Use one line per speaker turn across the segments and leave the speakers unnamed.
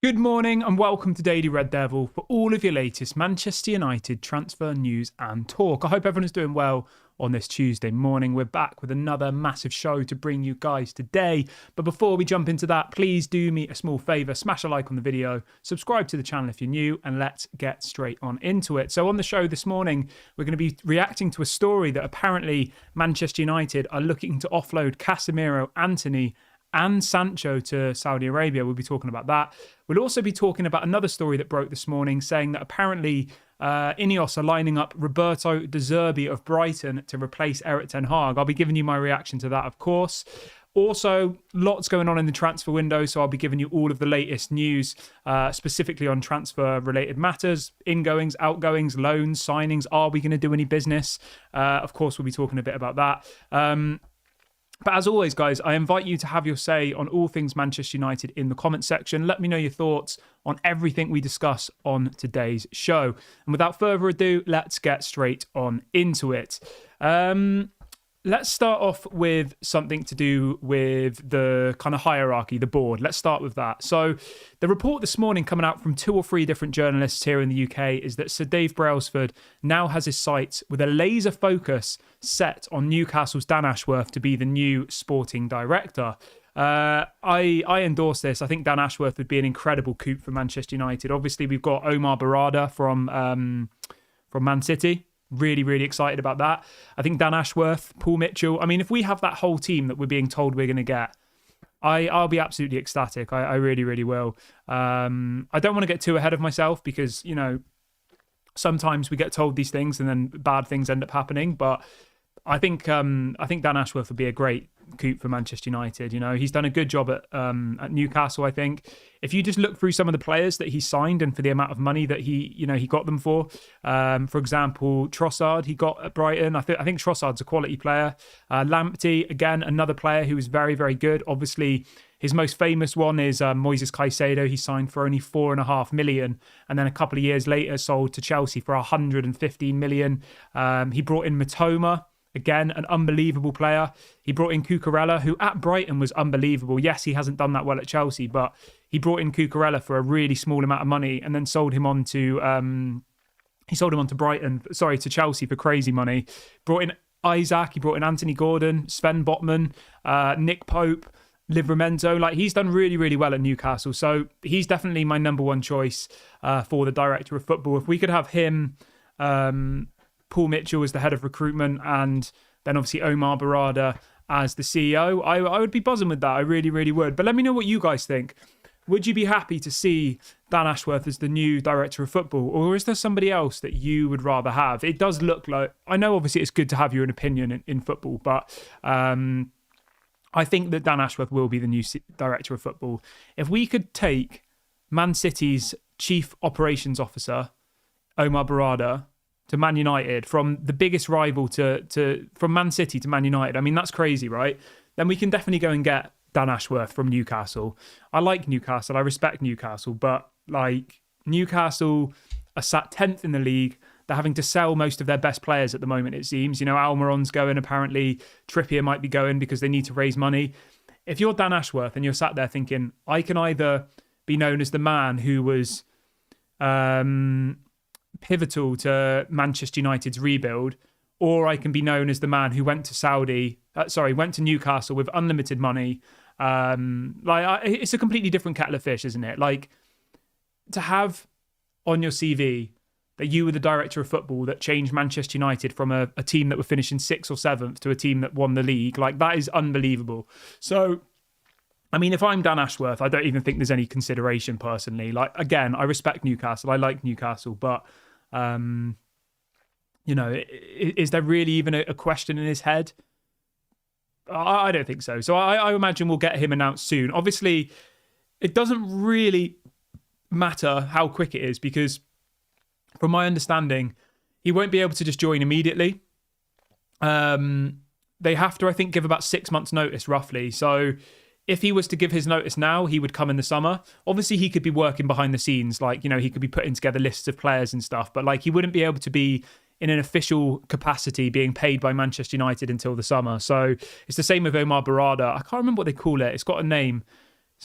Good morning and welcome to Daily Red Devil for all of your latest Manchester United transfer news and talk. I hope everyone is doing well on this Tuesday morning. We're back with another massive show to bring you guys today. But before we jump into that, please do me a small favour, smash a like on the video, subscribe to the channel if you're new, and let's get straight on into it. So on the show this morning, we're going to be reacting to a story that apparently Manchester United are looking to offload Casemiro, Antony, and Sancho to Saudi Arabia. We'll be talking about that. We'll also be talking about another story that broke this morning saying that apparently Ineos are lining up Roberto De Zerbi of Brighton to replace Eric Ten Hag. I'll be giving you my reaction to that, of course. Also, lots going on in the transfer window, so I'll be giving you all of the latest news, specifically on transfer-related matters, ingoings, outgoings, loans, signings. Are we going to do any business? Of course, we'll be talking a bit about that. But as always, guys, I invite you to have your say on all things Manchester United in the comments section. Let me know your thoughts on everything we discuss on today's show. And without further ado, let's get straight on into it. Let's start off with something to do with the kind of hierarchy, the board. Let's start with that. So the report this morning coming out from 2 or 3 different journalists here in the UK is that Sir Dave Brailsford now has his sights with a laser focus set on Newcastle's Dan Ashworth to be the new sporting director. I endorse this. I think Dan Ashworth would be an incredible coup for Manchester United. Obviously, we've got Omar Barada from Man City. Really, really excited about that. I think Dan Ashworth, Paul Mitchell. I mean, if we have that whole team that we're being told we're going to get, I'll be absolutely ecstatic. I really, really will. I don't want to get too ahead of myself because, you know, sometimes we get told these things and then bad things end up happening. But I think Dan Ashworth would be a great coup for Manchester United. You know, he's done a good job at Newcastle. I think if you just look through some of the players that he signed and for the amount of money that he got them for example, Trossard he got at Brighton. I think Trossard's a quality player. Lamptey, again, another player who is very, very good. Obviously, his most famous one is Moises Caicedo. He signed for only $4.5 million, and then a couple of years later sold to Chelsea for $115 million. He brought in Matoma. Again, an unbelievable player. He brought in Cucurella, who at Brighton was unbelievable. Yes, he hasn't done that well at Chelsea, but he brought in Cucurella for a really small amount of money and then sold him on to to Chelsea for crazy money. Brought in Isaac, he brought in Anthony Gordon, Sven Botman, Nick Pope, Livramento. Like, he's done really, really well at Newcastle. So he's definitely my number one choice for the director of football. If we could have him, Paul Mitchell as the head of recruitment, and then obviously Omar Barada as the CEO, I would be buzzing with that. I really, really would. But let me know what you guys think. Would you be happy to see Dan Ashworth as the new director of football, or is there somebody else that you would rather have? It does look like, I know obviously it's good to have your own opinion in football, but I think that Dan Ashworth will be the new director of football. If we could take Man City's chief operations officer, Omar Barada, to Man United, from the biggest rival from Man City to Man United. I mean, that's crazy, right? Then we can definitely go and get Dan Ashworth from Newcastle. I like Newcastle. I respect Newcastle. But, like, Newcastle are sat 10th in the league. They're having to sell most of their best players at the moment, it seems. You know, Almiron's going, apparently. Trippier might be going because they need to raise money. If you're Dan Ashworth and you're sat there thinking, I can either be known as the man who was pivotal to Manchester United's rebuild, or I can be known as the man who went to Newcastle with unlimited money. It's a completely different kettle of fish, isn't it? Like, to have on your CV that you were the director of football that changed Manchester United from a team that were finishing 6th or 7th to a team that won the league, like, that is unbelievable. So, I mean, if I'm Dan Ashworth, I don't even think there's any consideration personally. Like, again, I respect Newcastle. I like Newcastle, but you know, is there really even a question in his head? I don't think so. So I imagine we'll get him announced soon. Obviously, it doesn't really matter how quick it is because, from my understanding, he won't be able to just join immediately. They have to, I think, give about 6 months' notice, roughly. So if he was to give his notice now, he would come in the summer. Obviously, he could be working behind the scenes. Like, you know, he could be putting together lists of players and stuff. But, like, he wouldn't be able to be in an official capacity being paid by Manchester United until the summer. So it's the same with Omar Barada. I can't remember what they call it. It's got a name.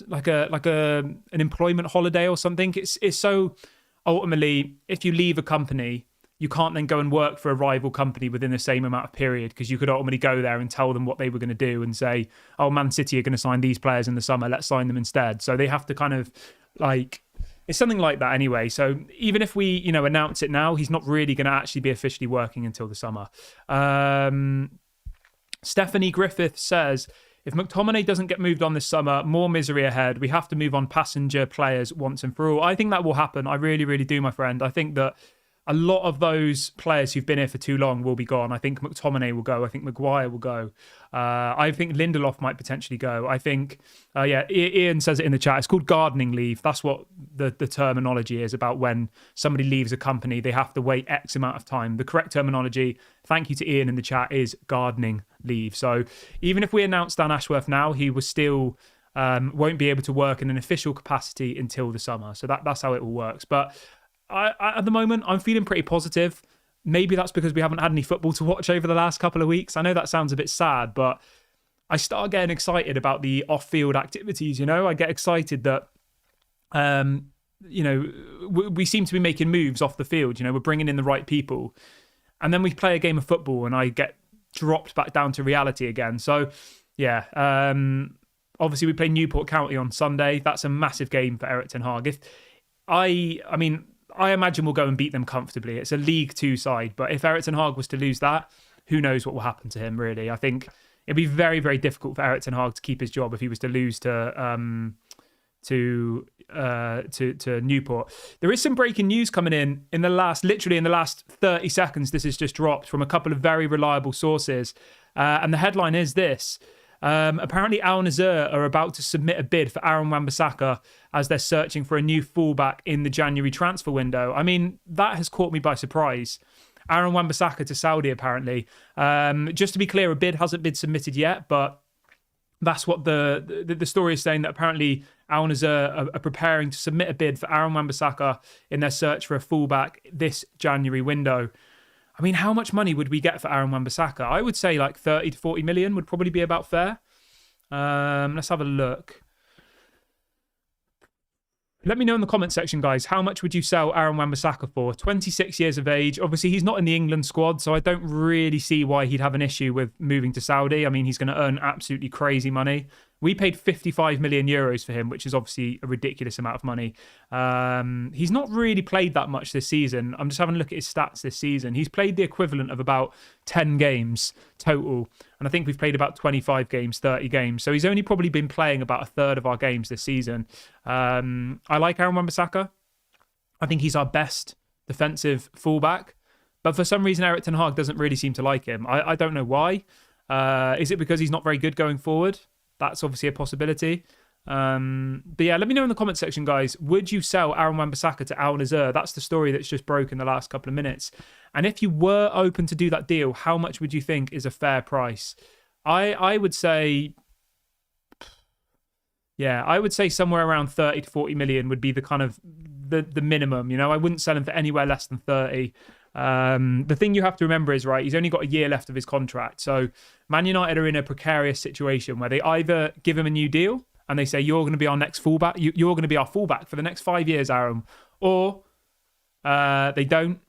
an employment holiday or something. It's so ultimately, if you leave a company, you can't then go and work for a rival company within the same amount of period, because you could ultimately go there and tell them what they were going to do and say, oh, Man City are going to sign these players in the summer, let's sign them instead. So they have to kind of it's something like that anyway. So even if we, announce it now, he's not really going to actually be officially working until the summer. Stephanie Griffith says, if McTominay doesn't get moved on this summer, more misery ahead. We have to move on passenger players once and for all. I think that will happen. I really, really do, my friend. I think that a lot of those players who've been here for too long will be gone. I think McTominay will go. I think Maguire will go. I think Lindelof might potentially go. I think, Ian says it in the chat. It's called gardening leave. That's what the terminology is about when somebody leaves a company. They have to wait X amount of time. The correct terminology, thank you to Ian in the chat, is gardening leave. So even if we announce Dan Ashworth now, he was still won't be able to work in an official capacity until the summer. So that's how it all works. But I, at the moment, I'm feeling pretty positive. Maybe that's because we haven't had any football to watch over the last couple of weeks. I know that sounds a bit sad, but I start getting excited about the off-field activities. I get excited that, we seem to be making moves off the field. We're bringing in the right people. And then we play a game of football and I get dropped back down to reality again. So, yeah, obviously we play Newport County on Sunday. That's a massive game for Eric Ten Hag. I imagine we'll go and beat them comfortably. It's a League Two side, but if Eric Ten Hag was to lose that, who knows what will happen to him, really. I think it'd be very, very difficult for Eric Ten Hag to keep his job if he was to lose to Newport. There is some breaking news coming in the last 30 seconds. This has just dropped from a couple of very reliable sources. And the headline is this. Apparently Al Nassr are about to submit a bid for Aaron Wan-Bissaka as they're searching for a new fullback in the January transfer window. I mean, that has caught me by surprise. Aaron Wan-Bissaka to Saudi, apparently. Just to be clear, a bid hasn't been submitted yet, but that's what the story is saying, that apparently Al Nassr are preparing to submit a bid for Aaron Wan-Bissaka in their search for a fullback this January window. I mean, how much money would we get for Aaron Wan-Bissaka? I would say like 30 to 40 million would probably be about fair. Let's have a look. Let me know in the comment section, guys. How much would you sell Aaron Wan-Bissaka for? 26 years of age. Obviously, he's not in the England squad, so I don't really see why he'd have an issue with moving to Saudi. I mean, he's going to earn absolutely crazy money. We paid 55 million euros for him, which is obviously a ridiculous amount of money. He's not really played that much this season. I'm just having a look at his stats this season. He's played the equivalent of about 10 games total. And I think we've played about 25 games, 30 games. So he's only probably been playing about a third of our games this season. I like Aaron Wan-Bissaka. I think he's our best defensive fullback. But for some reason, Eric Ten Hag doesn't really seem to like him. I don't know why. Is it because he's not very good going forward? That's obviously a possibility. But yeah, let me know in the comment section, guys. Would you sell Aaron Wan-Bissaka to Al Nassr? That's the story that's just broke in the last couple of minutes. And if you were open to do that deal, how much would you think is a fair price? I would say, I would say somewhere around 30 to 40 million would be the kind of the minimum. I wouldn't sell him for anywhere less than 30. The thing you have to remember is, right, he's only got a year left of his contract. So Man United are in a precarious situation where they either give him a new deal and they say, you're going to be our next fullback. You're going to be our fullback for the next 5 years, Aaron. Or they don't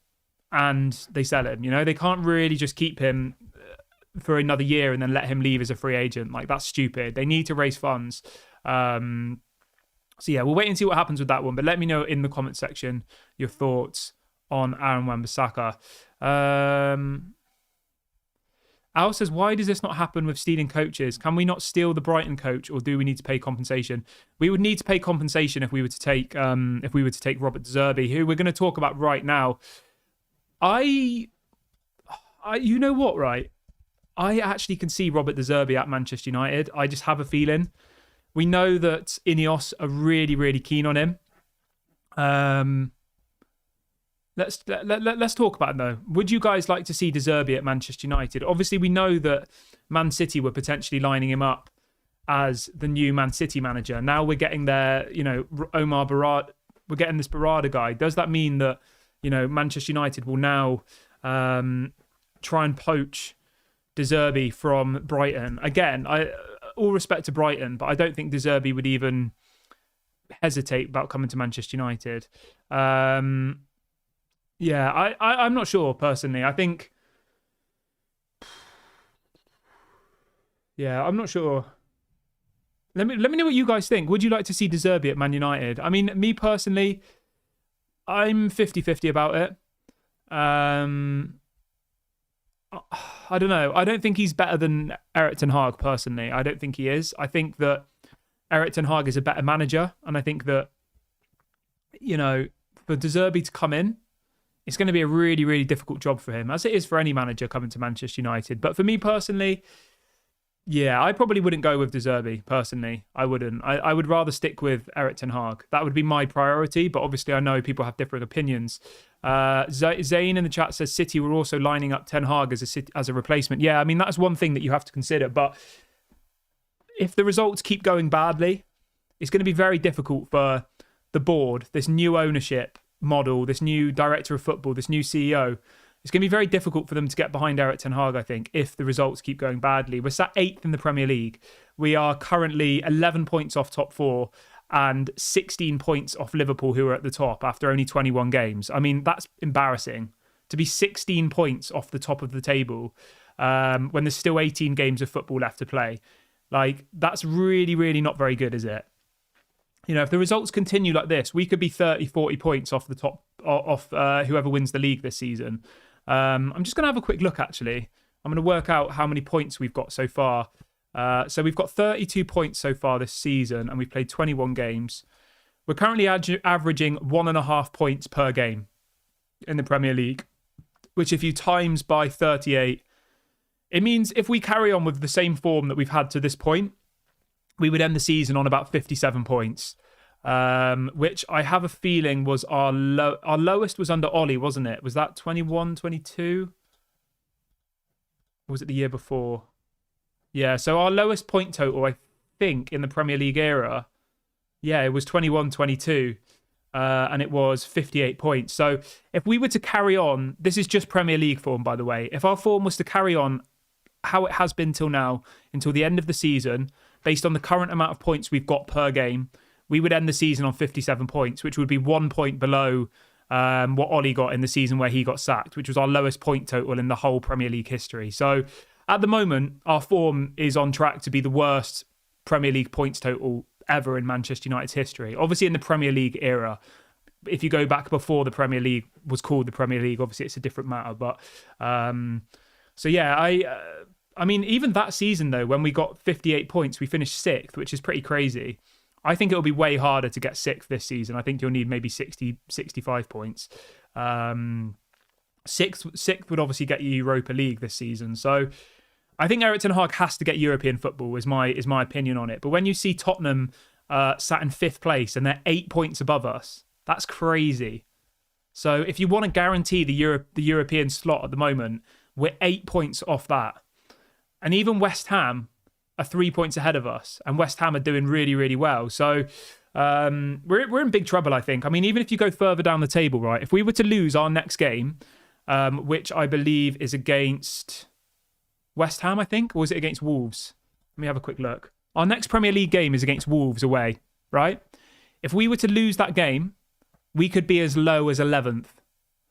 and they sell him. They can't really just keep him for another year and then let him leave as a free agent. Like, that's stupid. They need to raise funds. So yeah, we'll wait and see what happens with that one. But let me know in the comment section your thoughts on Aaron Wan-Bissaka. Al says, why does this not happen with stealing coaches? Can we not steal the Brighton coach, or do we need to pay compensation? We would need to pay compensation if we were to take Robert Zerbi, who we're going to talk about right now. You know what, right? I actually can see Robert Zerbi at Manchester United. I just have a feeling. We know that Ineos are really, really keen on him. Let's talk about it, though. Would you guys like to see De Zerbi at Manchester United? Obviously, we know that Man City were potentially lining him up as the new Man City manager. Now we're getting their, Omar Barada. We're getting this Barada guy. Does that mean that, Manchester United will now try and poach De Zerbi from Brighton? Again, all respect to Brighton, but I don't think De Zerbi would even hesitate about coming to Manchester United. I'm not sure personally. I think, I'm not sure. Let me know what you guys think. Would you like to see De Zerbi at Man United? I mean, me personally, I'm 50-50 about it. I don't know. I don't think he's better than Erik ten Hag personally. I don't think he is. I think that Erik ten Hag is a better manager, and I think that, for De Zerbi to come in, it's going to be a really, really difficult job for him, as it is for any manager coming to Manchester United. But for me personally, I probably wouldn't go with De Zerbi, personally. I wouldn't. I would rather stick with Erik ten Hag. That would be my priority, but obviously I know people have different opinions. Zayn in the chat says City were also lining up Ten Hag as a replacement. Yeah, I mean, that's one thing that you have to consider. But if the results keep going badly, it's going to be very difficult for the board, this new ownership model, this new director of football, this new CEO. It's going to be very difficult for them to get behind Erik ten Hag, I think, if the results keep going badly. We're sat 8th in the Premier League. We are currently 11 points off top 4 and 16 points off Liverpool, who are at the top after only 21 games. I mean, that's embarrassing. To be 16 points off the top of the table when there's still 18 games of football left to play. Like, that's really, really not very good, is it? If the results continue like this, we could be 30, 40 points off the top, off whoever wins the league this season. I'm just going to have a quick look, actually. I'm going to work out how many points we've got so far. So we've got 32 points so far this season, and we've played 21 games. We're currently averaging 1.5 points per game in the Premier League, which if you times by 38, it means if we carry on with the same form that we've had to this point, we would end the season on about 57 points. Which I have a feeling was our lowest was under Ollie, wasn't it? Was that 21, 22? Or was it the year before? Yeah, so our lowest point total, I think, in the Premier League era, it was 21, 22. And it was 58 points. So if we were to carry on, this is just Premier League form, by the way. If our form was to carry on how it has been till now, until the end of the season, based on the current amount of points we've got per game, we would end the season on 57 points, which would be 1 point below what Ollie got in the season where he got sacked, which was our lowest point total in the whole Premier League history. So at the moment, our form is on track to be the worst Premier League points total ever in Manchester United's history. Obviously in the Premier League era. If you go back before the Premier League was called the Premier League, obviously it's a different matter. But I mean, even that season, though, when we got 58 points, we finished 6th, which is pretty crazy. I think it'll be way harder to get 6th this season. I think you'll need maybe 60, 65 points. 6th would obviously get you Europa League this season. So I think Erik ten Hag has to get European football, is my opinion on it. But when you see Tottenham sat in 5th place and they're 8 points above us, that's crazy. So if you want to guarantee the European slot at the moment, we're 8 points off that. And even West Ham are 3 points ahead of us, and West Ham are doing really, really well. So we're in big trouble, I think. I mean, even if you go further down the table, right? If we were to lose our next game, which I believe is against West Ham, I think, or was it against Wolves? Let me have a quick look. Our next Premier League game is against Wolves away, right? If we were to lose that game, we could be as low as 11th.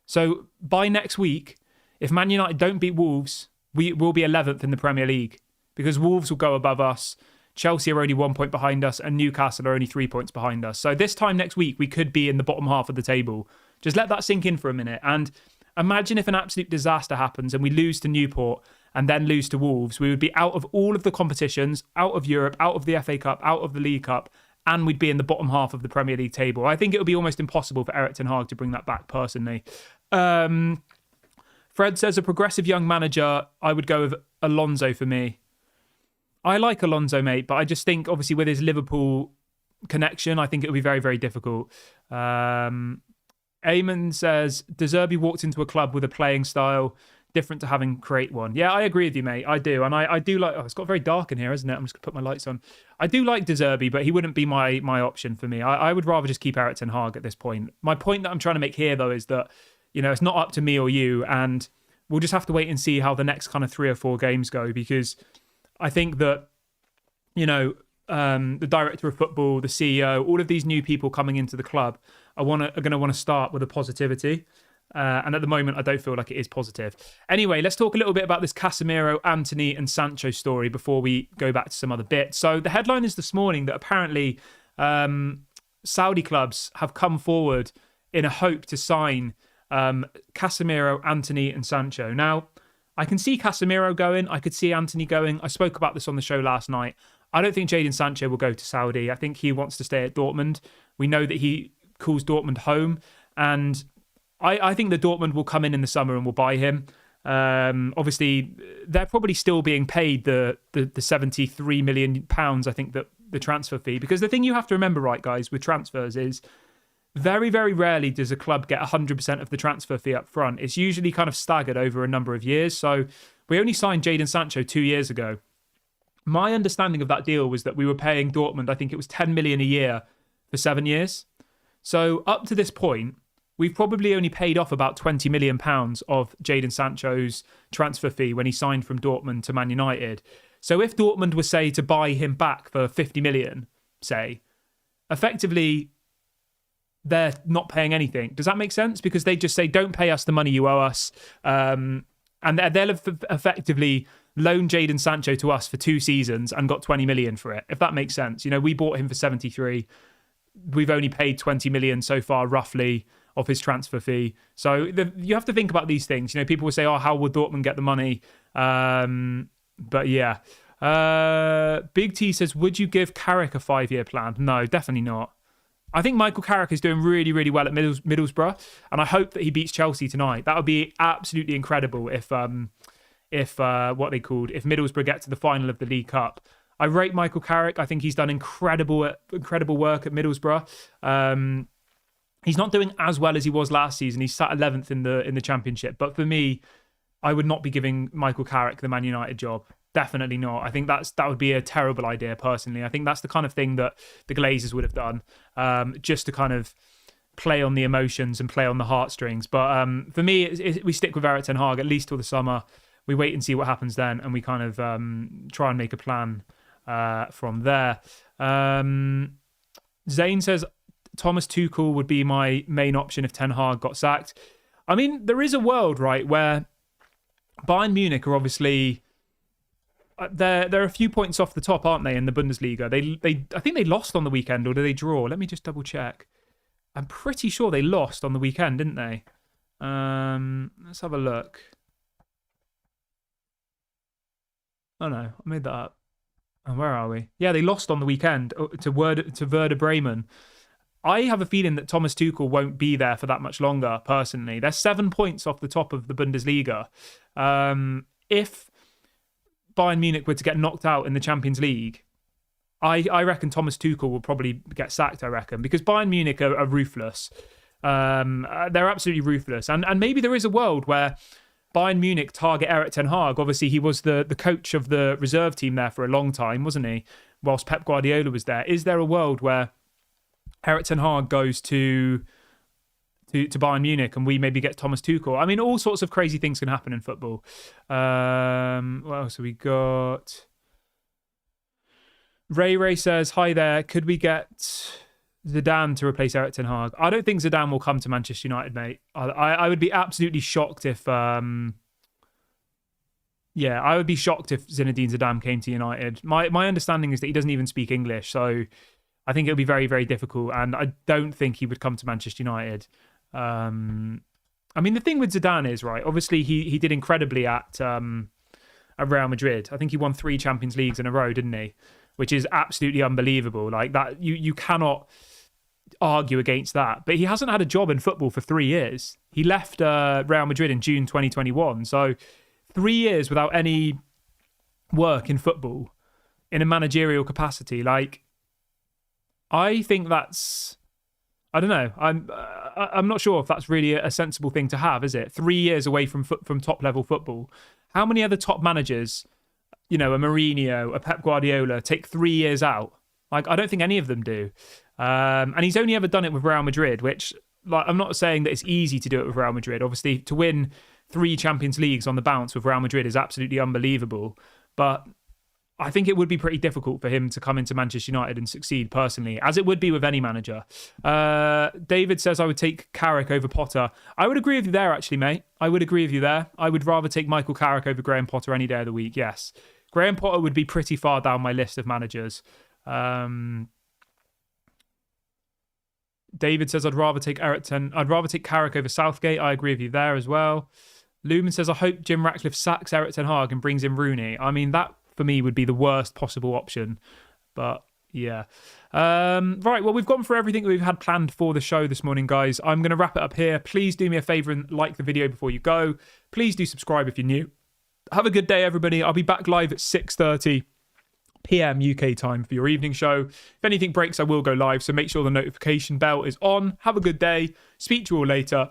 So by next week, if Man United don't beat Wolves, we will be 11th in the Premier League, because Wolves will go above us. Chelsea are only 1 point behind us, and Newcastle are only 3 points behind us. So this time next week, we could be in the bottom half of the table. Just let that sink in for a minute. And imagine if an absolute disaster happens and we lose to Newport and then lose to Wolves. We would be out of all of the competitions, out of Europe, out of the FA Cup, out of the League Cup, and we'd be in the bottom half of the Premier League table. I think it would be almost impossible for Erik ten Hag to bring that back, personally. Fred says, a progressive young manager, I would go with Alonso for me. I like Alonso, mate, but I just think, obviously, with his Liverpool connection, I think it would be very, very difficult. Eamon says, De Zerbi walked into a club with a playing style different to having create one. Yeah, I agree with you, mate. I do. And I do like... Oh, it's got very dark in here, isn't it? I'm just going to put my lights on. I do like De Zerbi, but he wouldn't be my option for me. I would rather just keep Erik ten Hag at this point. My point that I'm trying to make here, though, is that, it's not up to me or you, and we'll just have to wait and see how the next kind of 3 or 4 games go, because I think that the director of football, the CEO, all of these new people coming into the club are going to want to start with a positivity. And at the moment, I don't feel like it is positive. Anyway, let's talk a little bit about this Casemiro, Antony and Sancho story before we go back to some other bits. So the headline is this morning that apparently Saudi clubs have come forward in a hope to sign Casemiro, Antony and Sancho. Now, I can see Casemiro going. I could see Antony going. I spoke about this on the show last night. I don't think Jadon Sancho will go to Saudi. I think he wants to stay at Dortmund. We know that he calls Dortmund home. And I think that Dortmund will come in the summer and will buy him. Obviously, they're probably still being paid the £73 million, I think, that the transfer fee. Because the thing you have to remember, right, guys, with transfers is very, very rarely does a club get 100% of the transfer fee up front. It's usually kind of staggered over a number of years. So we only signed Jadon Sancho 2 years ago. My understanding of that deal was that we were paying Dortmund, I think it was 10 million a year for 7 years. So up to this point, we've probably only paid off about £20 million of Jadon Sancho's transfer fee when he signed from Dortmund to Man United. So if Dortmund was, say, to buy him back for 50 million, say, effectively, they're not paying anything. Does that make sense? Because they just say, don't pay us the money you owe us. And they'll effectively loaned Jadon Sancho to us for 2 seasons and got 20 million for it, if that makes sense. We bought him for 73. We've only paid 20 million so far, roughly, of his transfer fee. So you have to think about these things. People will say, oh, how would Dortmund get the money? But yeah. Big T says, would you give Carrick a 5-year plan? No, definitely not. I think Michael Carrick is doing really, really well at Middlesbrough, and I hope that he beats Chelsea tonight. That would be absolutely incredible if Middlesbrough get to the final of the League Cup. I rate Michael Carrick. I think he's done incredible work at Middlesbrough. He's not doing as well as he was last season. He's sat 11th in the Championship. But for me, I would not be giving Michael Carrick the Man United job. Definitely not. I think that would be a terrible idea, personally. I think that's the kind of thing that the Glazers would have done, just to kind of play on the emotions and play on the heartstrings. But for me, we stick with Erik ten Hag at least till the summer. We wait and see what happens then, and we kind of try and make a plan from there. Zane says, Thomas Tuchel would be my main option if Ten Hag got sacked. I mean, there is a world, right, where Bayern Munich are obviously... They're a few points off the top, aren't they, in the Bundesliga? I think they lost on the weekend, or did they draw? Let me just double check. I'm pretty sure they lost on the weekend, didn't they? Let's have a look. Oh no, I made that up. Oh, where are we? Yeah, they lost on the weekend to Werder Bremen. I have a feeling that Thomas Tuchel won't be there for that much longer, personally. They're 7 points off the top of the Bundesliga. If Bayern Munich were to get knocked out in the Champions League, I reckon Thomas Tuchel will probably get sacked, I reckon, because Bayern Munich are ruthless. They're absolutely ruthless. And maybe there is a world where Bayern Munich target Erik ten Hag. Obviously, he was the coach of the reserve team there for a long time, wasn't he? Whilst Pep Guardiola was there. Is there a world where Erik ten Hag goes to Bayern Munich and we maybe get Thomas Tuchel? I mean, all sorts of crazy things can happen in football. What else have we got? Ray says, hi there. Could we get Zidane to replace Erik ten Hag? I don't think Zidane will come to Manchester United, mate. I would be absolutely shocked if... I would be shocked if Zinedine Zidane came to United. My understanding is that he doesn't even speak English, so I think it'll be very, very difficult, and I don't think he would come to Manchester United. I mean, the thing with Zidane is, right, obviously he did incredibly at Real Madrid. I think he won 3 Champions Leagues in a row, didn't he? Which is absolutely unbelievable. Like that, you cannot argue against that. But he hasn't had a job in football for 3 years. He left Real Madrid in June 2021. So 3 years without any work in football in a managerial capacity. Like, I think that's... I don't know. I'm not sure if that's really a sensible thing to have, is it? 3 years away from top level football. How many other top managers, a Mourinho, a Pep Guardiola, take 3 years out? Like, I don't think any of them do. And he's only ever done it with Real Madrid, which, like, I'm not saying that it's easy to do it with Real Madrid. Obviously, to win 3 Champions Leagues on the bounce with Real Madrid is absolutely unbelievable. But I think it would be pretty difficult for him to come into Manchester United and succeed personally, as it would be with any manager. David says I would take Carrick over Potter. I would agree with you there, actually, mate. I would agree with you there. I would rather take Michael Carrick over Graham Potter any day of the week, yes. Graham Potter would be pretty far down my list of managers. David says I'd rather take Carrick over Southgate. I agree with you there as well. Lumen says I hope Jim Ratcliffe sacks Eric Ten Hag and brings in Rooney. I mean, that for me would be the worst possible option. But yeah. Right, well, we've gone through everything that we've had planned for the show this morning, guys. I'm going to wrap it up here. Please do me a favour and like the video before you go. Please do subscribe if you're new. Have a good day, everybody. I'll be back live at 6:30 p.m. UK time for your evening show. If anything breaks, I will go live, so make sure the notification bell is on. Have a good day. Speak to you all later.